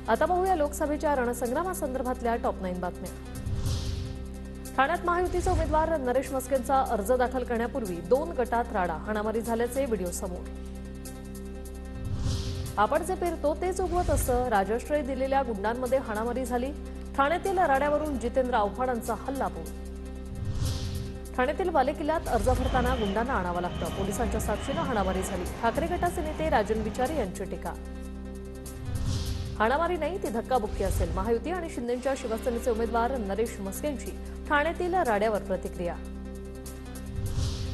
आता पाहूया लोकसभेच्या रणसंग्रामासंदर्भातल्या टॉप 9 बातम्या। ठाण्यात महायुतीचे उमेदवार नरेश मस्केंचा अर्ज दाखल करण्यापूर्वी 2 गटात राडा हाणामारी झाल्याचे व्हिडिओ समोर। आपण जे पेरतो तेच उगवत असतं, राजाश्रय दिलेल्या गुंडांमध्ये हाणामारी झाली। ठाण्यातील राड्यावरून जितेंद्र आव्हाडांचा हल्लाबोल। ठाण्यातील बालेकिल्ल्यात अर्ज भरताना गुंडांना आणावं लागतं, पोलिसांच्या साक्षीनं हाणामारी झाली। ठाकरे गटाचे नेते राजन विचारे यांची टीका। हाणामारी नाही ती धक्काबुक्की असेल, महायुती आणि शिंदेच्या शिवसेनेचे उमेदवार नरेश मस्केंची ठाण्यातील राड्यावर प्रतिक्रिया।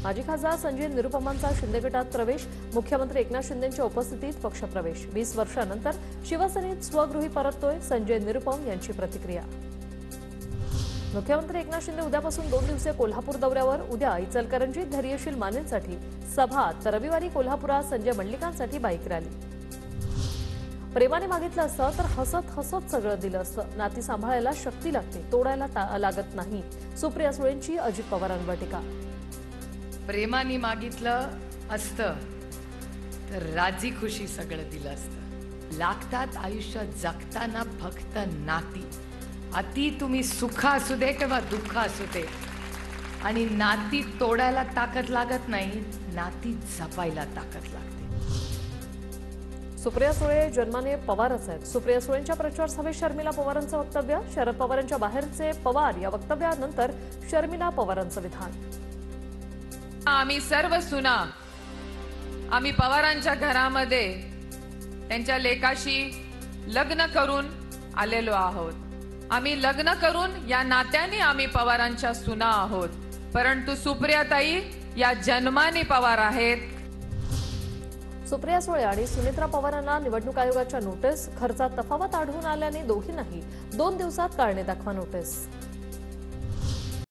माजी खासदार संजय निरुपमांचा शिंदे गटात प्रवेश, मुख्यमंत्री एकनाथ शिंदेंच्या उपस्थितीत पक्षप्रवेश। 20 वर्षांनंतर शिवसेनेत स्वगृही परततोय संजय निरुपम यांची प्रतिक्रिया। मुख्यमंत्री एकनाथ शिंदे उद्यापासून 2 दिवसीय कोल्हापूर दौऱ्यावर। उद्या इचलकरंजीत धैर्यशील मानेंसाठी सभा, तर रविवारी कोल्हापुरात संजय मंडलिकांसाठी बाईक रॅली। प्रेमाने मागितलं असतं तर हसत हसत सगळं दिलं असतं, नाती सांभाळायला शक्ती लागते, तोडायला लागत नाही। सुप्रिया सुळेंची अजित पवारांवर टीका। प्रेमाने मागितलं असतं तर राजी खुशी सगळं दिलं असतं। लागतात आयुष्यात जगताना फक्त नाती, अति तुम्ही सुख असू दे किंवा दुःख असू दे, आणि नाती तोडायला ताकद लागत नाही, नाती जपायला ताकद लागते। सुप्रिया सुळे जन्माने पवारच आहेत। सुप्रिया सुळेंच्या प्रचार सभेत शर्मिला पवारांचं वक्तव्य। शरद पवारांच्या बाहेरचे पवार या वक्तव्यानंतर शर्मिला पवारांचं विधान। आम्ही सर्व सुना आम्ही पवारांच्या घरामध्ये त्यांच्या लेकाशी लग्न करून आलेलो आहोत। आम्ही लग्न करून या नात्याने आम्ही पवारांच्या सुना आहोत, परंतु सुप्रियाताई या जन्माने पवार आहेत। सुप्रिया सुळे आणि सुनेत्रा पवारांना निवडणूक आयोगाच्या नोटीस। खर्चात तफावत आढळून आल्याने दोघींनाही 2 दिवसात कारणे दाखवा नोटीस।